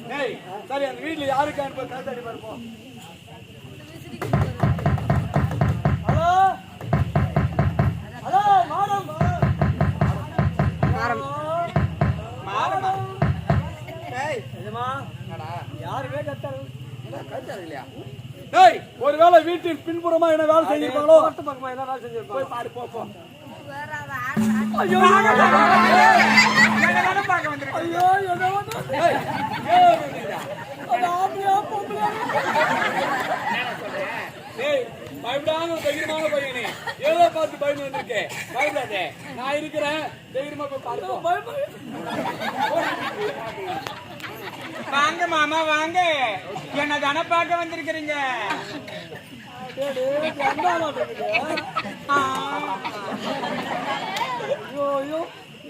சரி அந்த வீட்டுல யாருக்கான்னு போய் காத்தாடி பார்ப்போம். ஹலோ ஹலோ மேடம் மேடம் யாருமே கத்தாரு இல்லையா? ஒருவேளை வீட்டின் பின்புறமா என்ன வேலை செஞ்சிருப்பாங்களோ, பக்கமா என்ன வேலை செஞ்சிருப்பாங்க பாரு. போ ஐயோ பயப்படாம தைரியமான பையனே, ஏதோ பார்த்து பயந்து வந்திருக்கேன். பயப்படாதே, நான் இருக்கிறேன். தைரியமா போய் பார்த்து. வாங்க மாமா வாங்க, என்ன தானே பார்க்க வந்திருக்கிறீங்க?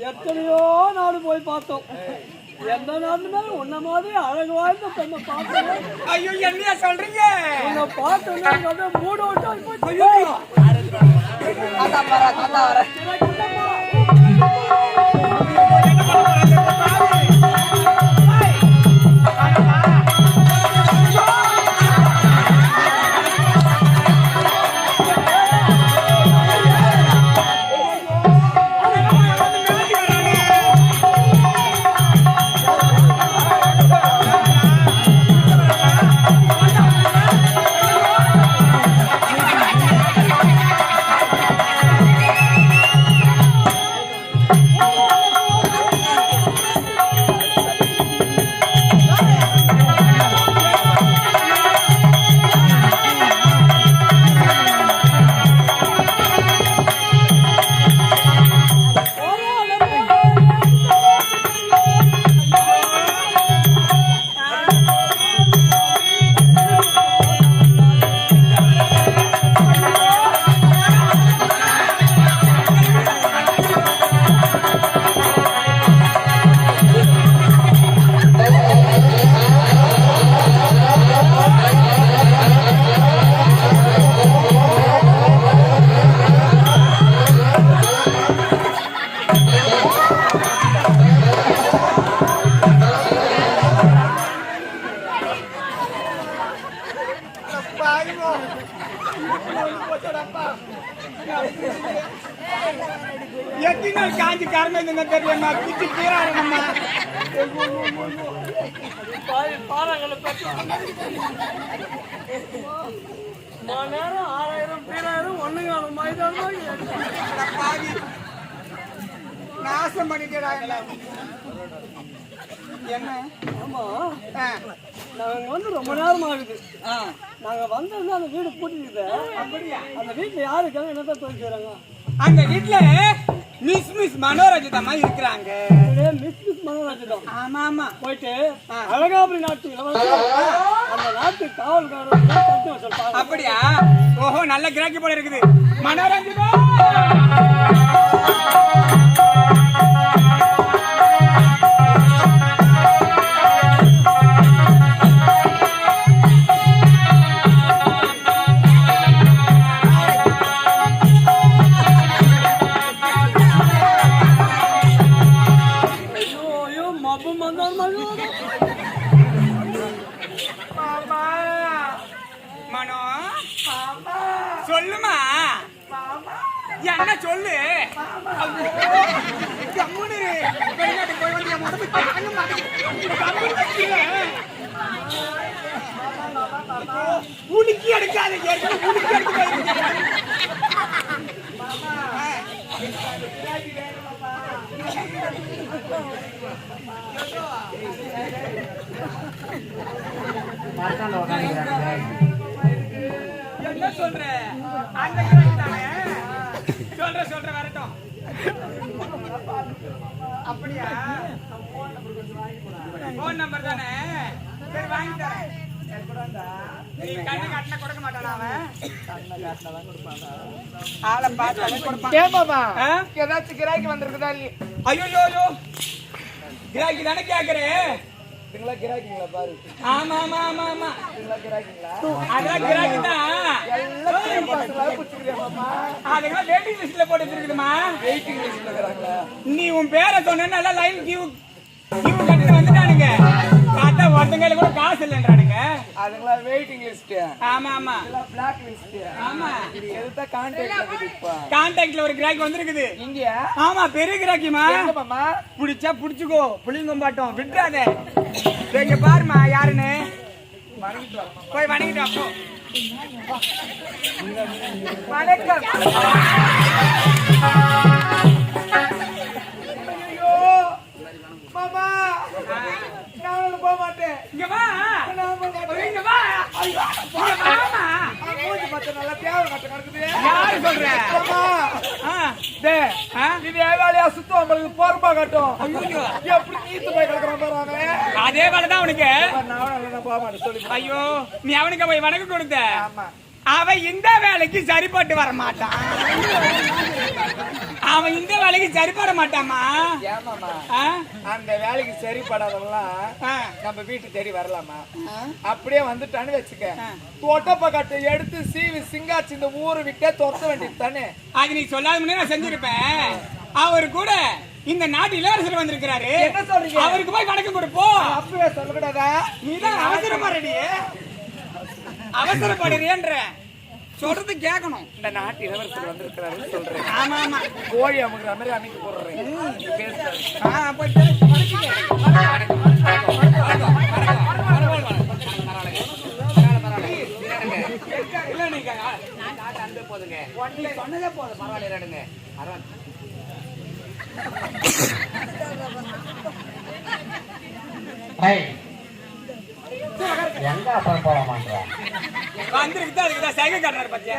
எத்தனையோ நாடு போய் பார்த்தோம். எந்த நாட்டுமே உன்ன மாதிரி அழகு வாய்ந்த பெண்ணை பார்த்தோம். ஐயோ என்னையா சொல்றீங்க? உன்னை பார்த்தோன்னா மூட விட்டு எத்தனை காஞ்சி கரமே தெரியுமா? பிச்சு கீராடணுமா? பாறாங்களை பற்றி நேரம் 6000 3000 ஒண்ணுங்காலம் மைதானம் நாசம் பண்ணிட்டா என்ன? ஆமா, நாங்க வந்து ரொம்ப நேரம் ஆகுது. நாங்க வந்தது அந்த வீடு பூட்டிட்டு. அப்படியா? அந்த வீட்டுல யாருக்காங்க என்னதான் தொழில் செய்யறாங்க? அந்த வீட்டுல மிஸ் மனோரஞ்சிதமா இருக்கிறாங்க. மிஸ் மனோரஞ்சிதம்? ஆமா ஆமா. போயிட்டு அழகாபுரி நாட்டு அந்த நாட்டு காவல்காரர். அப்படியா? ஓஹோ, நல்ல கிராக்கி போல இருக்குது. மனோரஞ்சிதா சொல்லுமா, என்ன சொல்லு. உடுக்கி எடுக்காத, உடுக்கி எடுக்க என்ன சொல்ற? அந்த சொல்ற வரட்டும். அப்படியா? போன் நம்பர் தானே? சரி வாங்கி தரேன். நீ கண்ணு காட்டினா கொடுக்க மாட்டானா அவன்? ஆளை பார்த்தாலே கொடுப்பான். கேப்பாப்பா, ஏதாச்சும் கிராய்க்கு வந்திருக்குதா இல்லையா? ஐயோ கிராய்க்கு தானே கேக்குறேன். பாரு. ஆமா ஆமா ஆமா ஆமா, அதெல்லாம் கிராக்கி தான். அதெல்லாம் வெயிட்டிங் லிஸ்ட்ல போட்டு வச்சிருக்குதுமா. வெயிட்டிங் லிஸ்ட்ல இருக்காங்களா? நீ உன் பேரை சொன்னா லைன் கியூ கட்டி வந்துட்டானுங்க. அதுங்களா வெயிட்டிங் லிஸ்ட். ஆமா ஆமா இதெல்லாம் பிளாக் லிஸ்ட். ஆமா இது எதுக்கு கான்டாக்ட் இருக்குது இப்ப? கான்டாக்ட்ல ஒரு கிராக்கி வந்திருக்குது இங்கயா? ஆமா பெரிய கிராக்கிமா. எங்க மாமா? புடிச்சா புடிச்சுக்கோ, புளிங்க மாட்டோம், விட்டுறாதே. இங்க பாருமா யாருன்னு. வணங்கிட்டு வா. போய் வணங்கிட்டு வா போ. வணக்கம். ஐயோ மாமா, நான் போக மாட்டேன். இங்க வா. நான் போக மாட்டேன். இங்க வா. இங்க வாமா. மூஞ்சி பார்த்து நல்லா தேவை கட்ட கிடக்குது. யாரு சொல்ற? மாமா, ஆ. டேய், ஆ? இது வேலையா சுத்தம் உங்களுக்கு போர்ப்பா கட்டும். ஐயோ. எப்படி நீத்து போய் கிடக்குறான் பாரு அவன். அதே வேலைதான் அவனுக்கு. நான் போக மாட்டேன் சொல்லி. ஐயோ நீ அவனுக்கு போய் வணக்கம் கொடுத்த. ஆமா. அவன் இந்த வேலைக்கு சரிப்பட்டு வர மாட்டான். அவன் இந்த வேலைக்கு சரிப்பட மாட்டாமா. ஏமாமா, ஆ? அந்த வேலைக்கு சரிப்படாதவங்களாம் ஆ. நம்ம வீட்டு தேடி வரலாமா? அப்படியே வந்துட்டான்னு வச்சுக்க, தொட்டப்ப கட்டு எடுத்து சீவி சிங்காச்சு இந்த ஊரு விட்டே துரத்த வேண்டியது தானே. அது நீ சொல்லாத முன்னே நான் செஞ்சிருப்பேன். அவரு கூட இந்த நாட்டு இளவரசர் வந்திருக்கிறாரு. என்ன சொல்றீங்க? அவருக்கு போய் வணக்கம் கொடுப்போ. அப்பவே சொல்லக்கூடாதா? நீதான் அவசரப்படுறிய. அவசரப்படுறியன்ற சொல்றது கேட்கணும். இந்த நாட்டு இளவரசர் வந்திருக்கிறாருன்னு சொல்றேன். ஆமா ஆமா. கோழி அமுக்குற மாதிரி அமைக்க போடுறேன். பேசுறாரு. போய் படுத்துக்க. இல்ல நீங்க அந்த போதுங்க சொன்னதே போதும். பரவாயில்ல இருங்க. எங்க அப்புறம் போக மாட்டேன் வந்திருக்கு. அதுக்குதான் சைகை காட்டுறாரு பத்தியா.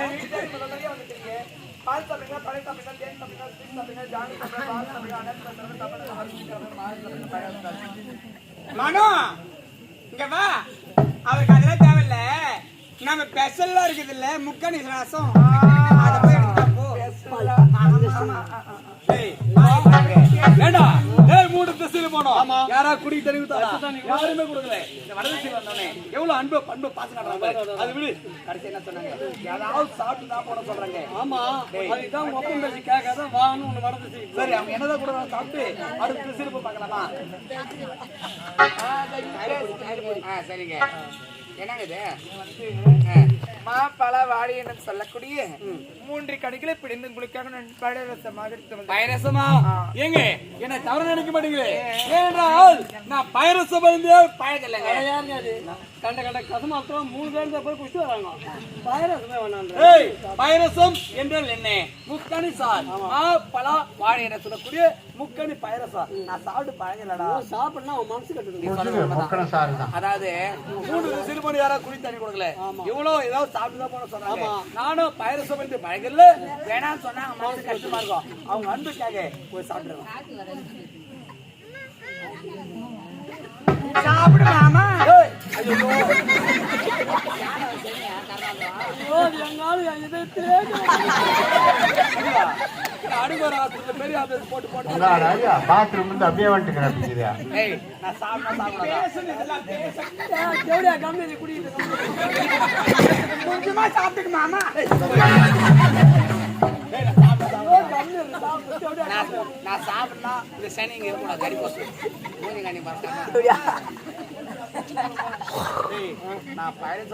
மனோ இங்க வா. அவருக்கு அதெல்லாம் தேவையில்ல. நம்ம ஸ்பெஷலா இருக்குது இல்ல முக்கணி ரசம். அத போய் எடுத்துட்டு போ. ஏண்டா டேய் மூணு திசையில போனோம். யாரா குடி தெரிவித்தா? யாருமே கொடுக்கல. இந்த வடதிசையில வந்தோனே எவ்வளவு அன்பு பண்பு பாசம் காட்டுறாங்க. அது விடு. கடைசி என்ன சொன்னாங்க? யாராவது சாப்பிட்டு தான் போட சொல்றாங்க. ஆமா, அதுதான் ஒப்பம் பேசி கேட்காத வான்னு ஒண்ணு வடதிசை. சரி, அவங்க என்னதான் கூட சாப்பிட்டு அடுத்த திசையில போய் பார்க்கலாமா? சரிங்க. என்னங்க இது? மாப்பழ வாழை என்று சொல்லக்கூடிய 3 கணிகளை பிடிந்து உங்களுக்காக நான் பயரசமாக பயரசமா? ஏங்க என்ன தவறு நினைக்க மாட்டீங்களே? ஏனென்றால் நான் பயரசம் வந்து பயதில்லைங்க. கண்ட கண்ட கசமாத்திரம் 3 பேர் போய் குடிச்சு வராங்க. பயரசமே வேணாம். ஏய், பயரசம் என்றால் என்ன? முக்கணி சார். பழ வாழை என சொல்லக்கூடிய முக்கணி பயரசா. நான் சாப்பிட்டு பழகலடா. சாப்பிடனா உன் மனசு கட்டுது. அதாவது 3 சிறுபடி யாரா குடி தண்ணி கொடுக்கல. இவ்வளவு ஏதாவது சாப்பிட்டு தான் போன சொன்னாங்க. நானும் பயரசம் என்று பழகல. வேணாம்னு சொன்னா மனசு கஷ்டமா இருக்கும். அவங்க அன்புக்காக போய் சாப்பிடுறோம். சாப்பிடு மாமா. பாத்ரூம் வந்து அப்படியே வந்துட்டு கொஞ்சமா சாப்பிட்டு மாமா. நான் சாப்பிடனா இந்த சனி இங்க இருக்கணும். கறி போச்சு மூணு கண்ணி பார்த்தா நான் பயணம்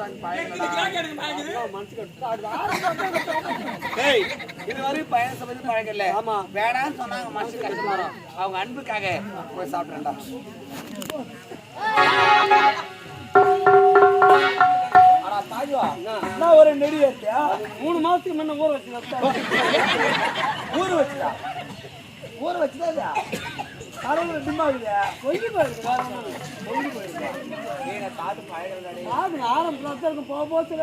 இதுவரை பயணம் சமைச்சு பழகல. ஆமா, வேணான்னு சொன்னாங்க. மனசு கஷ்டமா வரும். அவங்க அன்புக்காக போய் சாப்பிட்றேன்டா. ஒரு நெடி ஏத்தியா 3 மாசத்துக்கு முன்ன ஊற வச்சு ஊற வச்சுட்டா ஊற வச்சுதா காலையில டிம்மாகுது. கொல்லி போயிருக்கு. ஆரம்பத்துல இருக்கும். போக போச்சு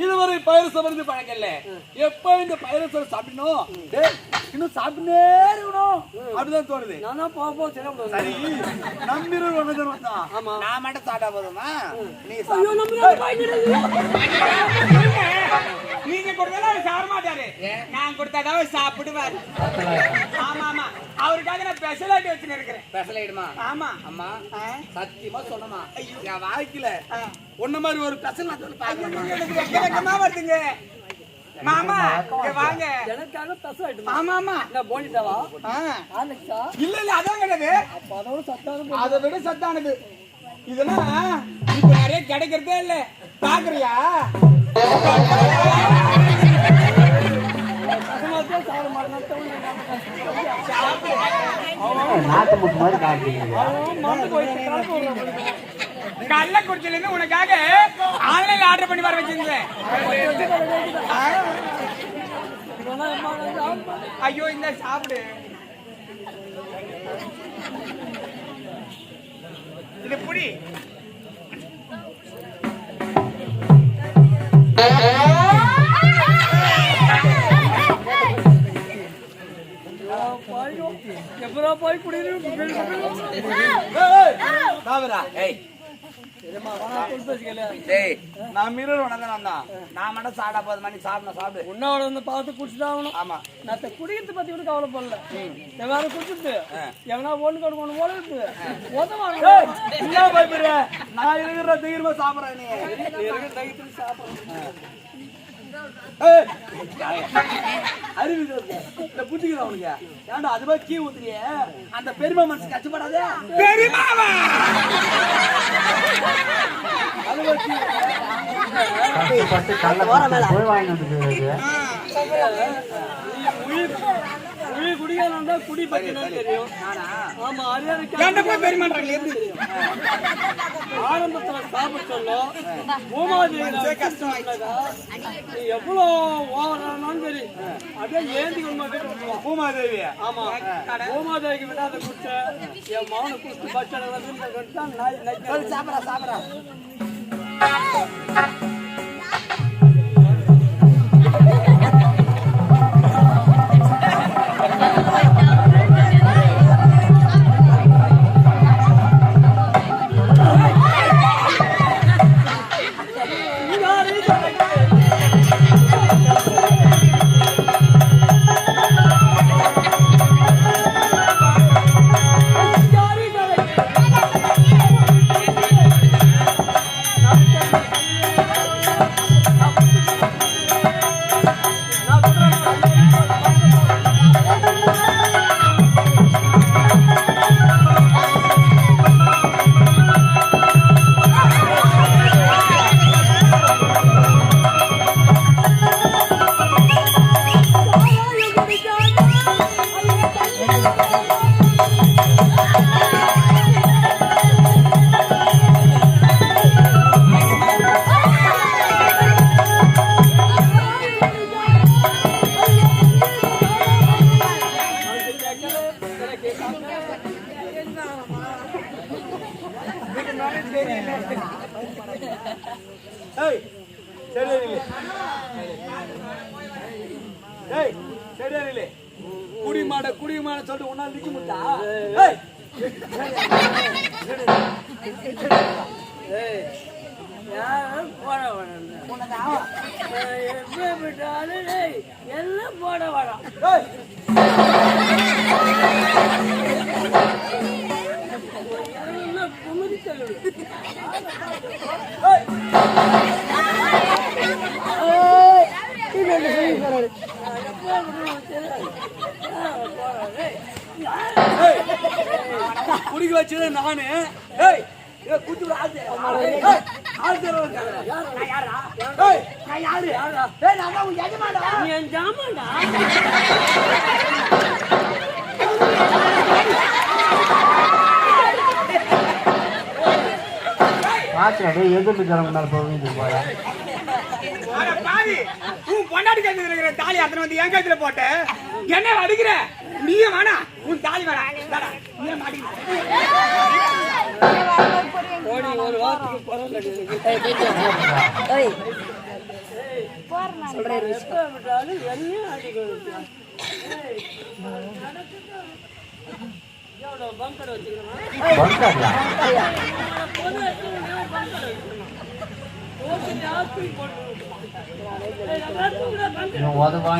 இதுவரை பயரசம் வந்து பழக்கல. எப்ப இந்த பயரசம் சாப்பிடணும்? இன்னும் சாப்பிட்டே இருக்கணும் அப்படிதான் தோணுது. நானா பாப்பா சிறப்பு சரி நம்பிரு ஒண்ணு வந்தான். ஆமா. நான் மட்டும் சாப்பிட்டா போதுமா? நீ ஐயோ நம்ம நீங்க கொடுத்தா சாப்பிட மாட்டாரு, நான் கொடுத்தாதான் சாப்பிடுவாரு. ஆமா ஆமா, அவருக்காக நான் ஸ்பெஷல் ஆயிட்டு வச்சுன்னு இருக்கிறேன். ஸ்பெஷல் ஆயிடுமா? ஆமா அம்மா சத்தியமா சொன்னமா என் வாழ்க்கையில ஒண்ணு மாதிரி ஒரு ஸ்பெஷல் நான் சொல்லி பாக்கிறேன். எனக்கு வெக்கமா வருதுங்க. மாமா இங்க வாங்க. எனக்காக பசு ஆயிட்டு ஆமா ஆமா, நான் போனிட்டாவா ஆலெக்ஸா இல்ல இல்ல அதான் கிடையாது, அப்ப அதோட சத்தான அதை விட சத்தானது. இதெல்லாம் இப்ப நிறைய கிடைக்கிறதே இல்ல, பாக்குறியா? நாட்டு முட்டு மாதிரி காட்டுறீங்க. கள்ளக்குறிச்சியில இருந்து உனக்காக ஆன்லைன்ல ஆர்டர் பண்ணி வர வச்சிருந்தேன். ஐயோ இந்த சாப்பிடு, இது புடி. எப்பரா போய் குடியிரு நான் மீறல் உனதான் வந்தான். நான் மட்டும் சாப்பிட போது மணி சாப்பிடு. உன்னோட வந்து பார்த்து குடிச்சுதான். ஆமா நான் குடிக்கிறது பத்தி கூட கவலைப்படல. வேற குடிச்சுட்டு எவனா ஒண்ணு கொடுக்கணும் போல இருக்கு. என்ன பயப்படுற? நான் இருக்கிற தைரியமா சாப்பிடுறேன். நீ தைரியத்துல சாப்பிடுறேன். அறிவு புத்திக்கிறேன் உனக்கு. ஏன்டா அது மாதிரி கீ ஊத்துறிய? அந்த பெருமை மனசு கஷ்டப்படாதே. பெரியமாவா அது மாதிரி கீ கஷ்டப்பட்டு கல்ல போய் வாங்கிட்டு வந்து குடி குடிக்கான குடி பத்தி தெரியும். ஆமா போய் பெரியமான்றாங்க. எப்படி ஆரம்பத்துல சாப்பிட சொல்லும் பூமாதேவி கஷ்டம். நீ எவ்வளவு ஓவரானாலும் சரி அப்படியே ஏந்தி கொண்டு பூமாதேவி. ஆமா பூமாதேவிக்கு விடாத குடிச்ச என் மகனை குடிச்சு பஸ் ஸ்டாண்ட் சாப்பிடா குடிமான சொல்லிட்டு ஒன்னா நிக்க முட்டா. எல்லாம் போட வேணாம். குமரி செல்லுது குடிக்க வச்சது நானு. குத்து எதிர்த்து கிளம்பினார் போவீங்க போல. பொண்டாடி கைத்துல இருக்கிற தாலி அத்தனை வந்து என் கைத்துல போட்ட என்ன அடிக்கிற? நீயே வேணா, உன் தாலி வேணா. ஒரு வாரத்துக்கு பரவாயில்ல. பங்காரியா? இவன் உதவாங்க